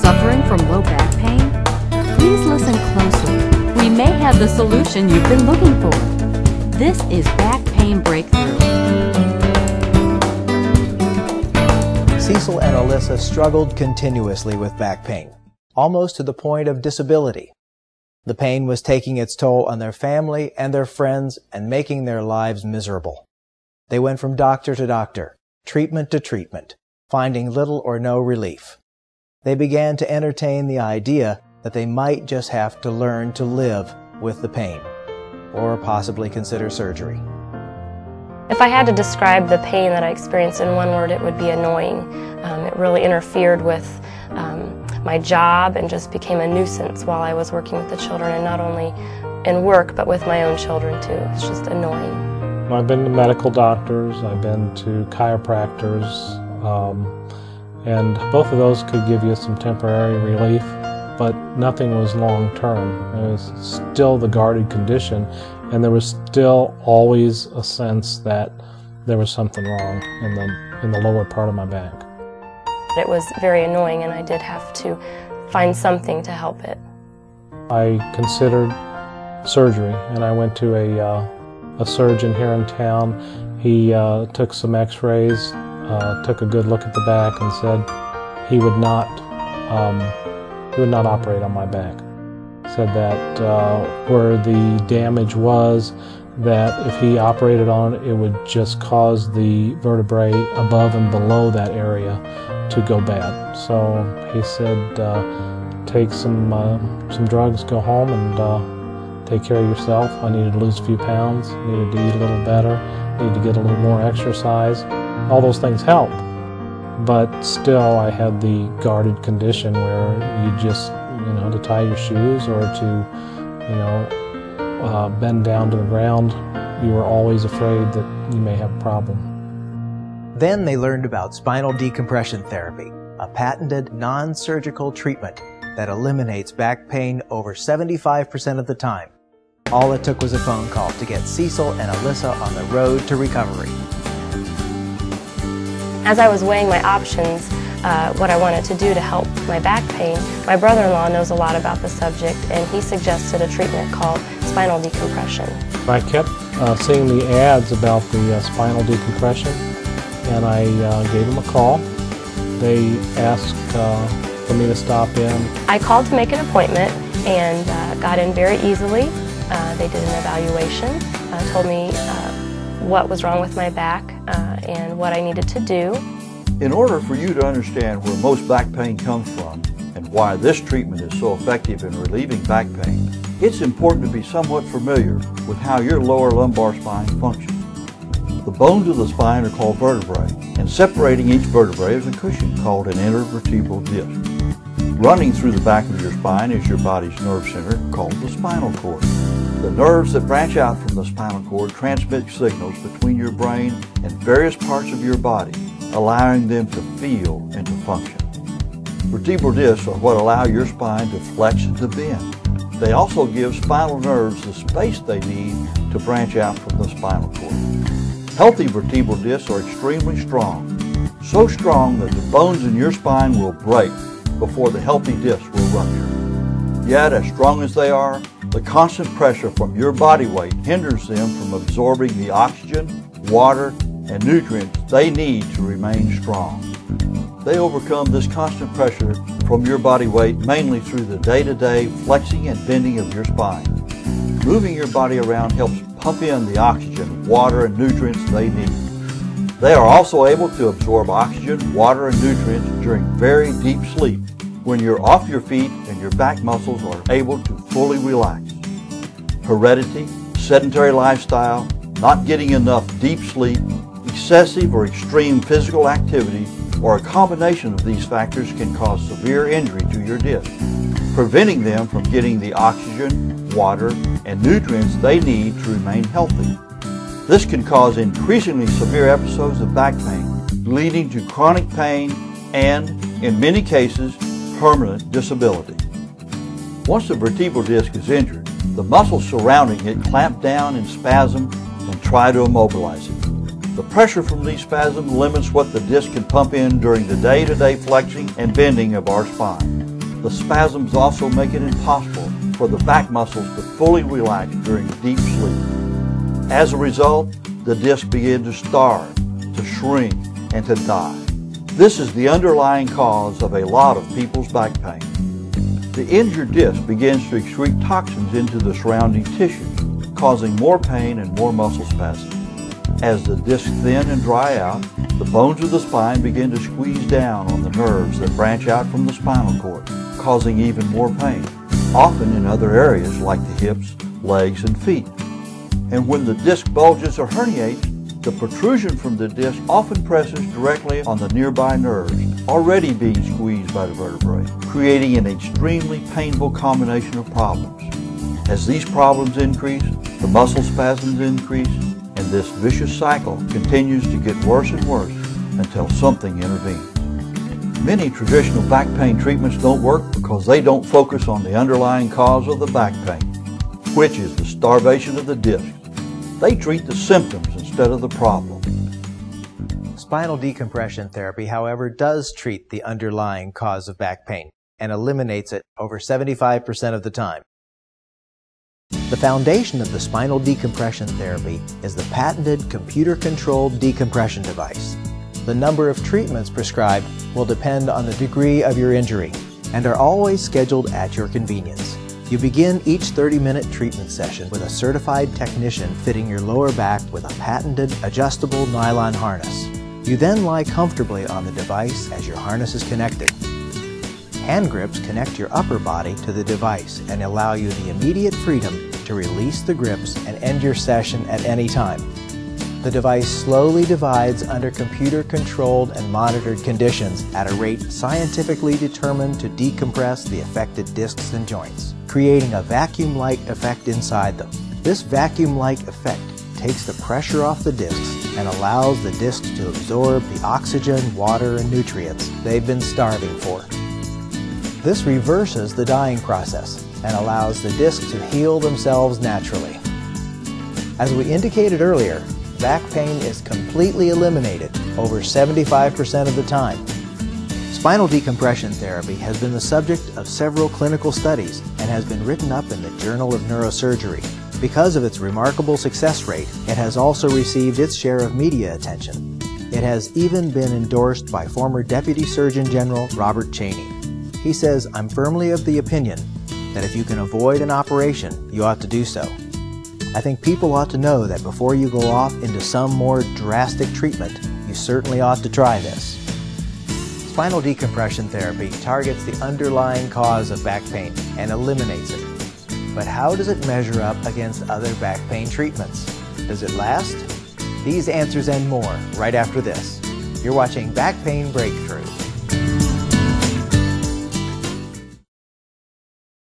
Suffering from low back pain? Please listen closely. We may have the solution you've been looking for. This is Back Pain Breakthrough. Cecil and Alyssa struggled continuously with back pain, almost to the point of disability. The pain was taking its toll on their family and their friends and making their lives miserable. They went from doctor to doctor, treatment to treatment, finding little or no relief. They began to entertain the idea that they might just have to learn to live with the pain, or possibly consider surgery. If I had to describe the pain that I experienced in one word, it would be annoying. It really interfered with my job and just became a nuisance while I was working with the children, and not only in work but with my own children too. It's just annoying. I've been to medical doctors, I've been to chiropractors, and both of those could give you some temporary relief, but nothing was long-term. It was still the guarded condition, and there was still always a sense that there was something wrong in the lower part of my back. It was very annoying, and I did have to find something to help it. I considered surgery, and I went to a surgeon here in town. He took some x-rays, took a good look at the back, and said he would not operate on my back. Said that where the damage was, that if he operated on it, it would just cause the vertebrae above and below that area to go bad. So he said, take some drugs, go home, and take care of yourself. I needed to lose a few pounds, needed to eat a little better, needed to get a little more exercise. All those things help, but still I had the guarded condition where you just, to tie your shoes or to, bend down to the ground, you were always afraid that you may have a problem. Then they learned about spinal decompression therapy, a patented non-surgical treatment that eliminates back pain over 75% of the time. All it took was a phone call to get Cecil and Alyssa on the road to recovery. As I was weighing my options, what I wanted to do to help my back pain, my brother-in-law knows a lot about the subject, and he suggested a treatment called spinal decompression. I kept seeing the ads about the spinal decompression, and I gave them a call. They asked for me to stop in. I called to make an appointment and got in very easily. They did an evaluation, told me what was wrong with my back and what I needed to do. In order for you to understand where most back pain comes from and why this treatment is so effective in relieving back pain, it's important to be somewhat familiar with how your lower lumbar spine functions. The bones of the spine are called vertebrae, and separating each vertebrae is a cushion called an intervertebral disc. Running through the back of your spine is your body's nerve center called the spinal cord. The nerves that branch out from the spinal cord transmit signals between your brain and various parts of your body, allowing them to feel and to function. Vertebral discs are what allow your spine to flex and to bend. They also give spinal nerves the space they need to branch out from the spinal cord. Healthy vertebral discs are extremely strong, so strong that the bones in your spine will break before the healthy discs will rupture. Yet, as strong as they are, the constant pressure from your body weight hinders them from absorbing the oxygen, water, and nutrients they need to remain strong. They overcome this constant pressure from your body weight mainly through the day-to-day flexing and bending of your spine. Moving your body around helps pump in the oxygen, water, and nutrients they need. They are also able to absorb oxygen, water, and nutrients during very deep sleep, when you're off your feet and your back muscles are able to fully relax. Heredity, sedentary lifestyle, not getting enough deep sleep, excessive or extreme physical activity, or a combination of these factors can cause severe injury to your disc, preventing them from getting the oxygen, water, and nutrients they need to remain healthy. This can cause increasingly severe episodes of back pain, leading to chronic pain and, in many cases, permanent disability. Once the vertebral disc is injured, the muscles surrounding it clamp down in spasm and try to immobilize it. The pressure from these spasms limits what the disc can pump in during the day-to-day flexing and bending of our spine. The spasms also make it impossible for the back muscles to fully relax during deep sleep. As a result, the disc begins to starve, to shrink, and to die. This is the underlying cause of a lot of people's back pain. The injured disc begins to excrete toxins into the surrounding tissue, causing more pain and more muscle spasms. As the discs thin and dry out, the bones of the spine begin to squeeze down on the nerves that branch out from the spinal cord, causing even more pain, often in other areas like the hips, legs, and feet. And when the disc bulges or herniates, the protrusion from the disc often presses directly on the nearby nerves, already being squeezed by the vertebrae, creating an extremely painful combination of problems. As these problems increase, the muscle spasms increase, and this vicious cycle continues to get worse and worse until something intervenes. Many traditional back pain treatments don't work because they don't focus on the underlying cause of the back pain, which is the starvation of the disc. They treat the symptoms instead of the problem. Spinal decompression therapy, however, does treat the underlying cause of back pain and eliminates it over 75% of the time. The foundation of the spinal decompression therapy is the patented computer-controlled decompression device. The number of treatments prescribed will depend on the degree of your injury and are always scheduled at your convenience. You begin each 30-minute treatment session with a certified technician fitting your lower back with a patented adjustable nylon harness. You then lie comfortably on the device as your harness is connected. Hand grips connect your upper body to the device and allow you the immediate freedom to release the grips and end your session at any time. The device slowly divides under computer-controlled and monitored conditions at a rate scientifically determined to decompress the affected discs and joints, creating a vacuum-like effect inside them. This vacuum-like effect takes the pressure off the discs and allows the discs to absorb the oxygen, water, and nutrients they've been starving for. This reverses the dying process and allows the discs to heal themselves naturally. As we indicated earlier, back pain is completely eliminated over 75% of the time. Spinal decompression therapy has been the subject of several clinical studies and has been written up in the Journal of Neurosurgery. Because of its remarkable success rate, it has also received its share of media attention. It has even been endorsed by former Deputy Surgeon General Robert Cheney. He says, "I'm firmly of the opinion that if you can avoid an operation, you ought to do so. I think people ought to know that before you go off into some more drastic treatment, you certainly ought to try this." Spinal decompression therapy targets the underlying cause of back pain and eliminates it. But how does it measure up against other back pain treatments? Does it last? These answers and more right after this. You're watching Back Pain Breakthrough.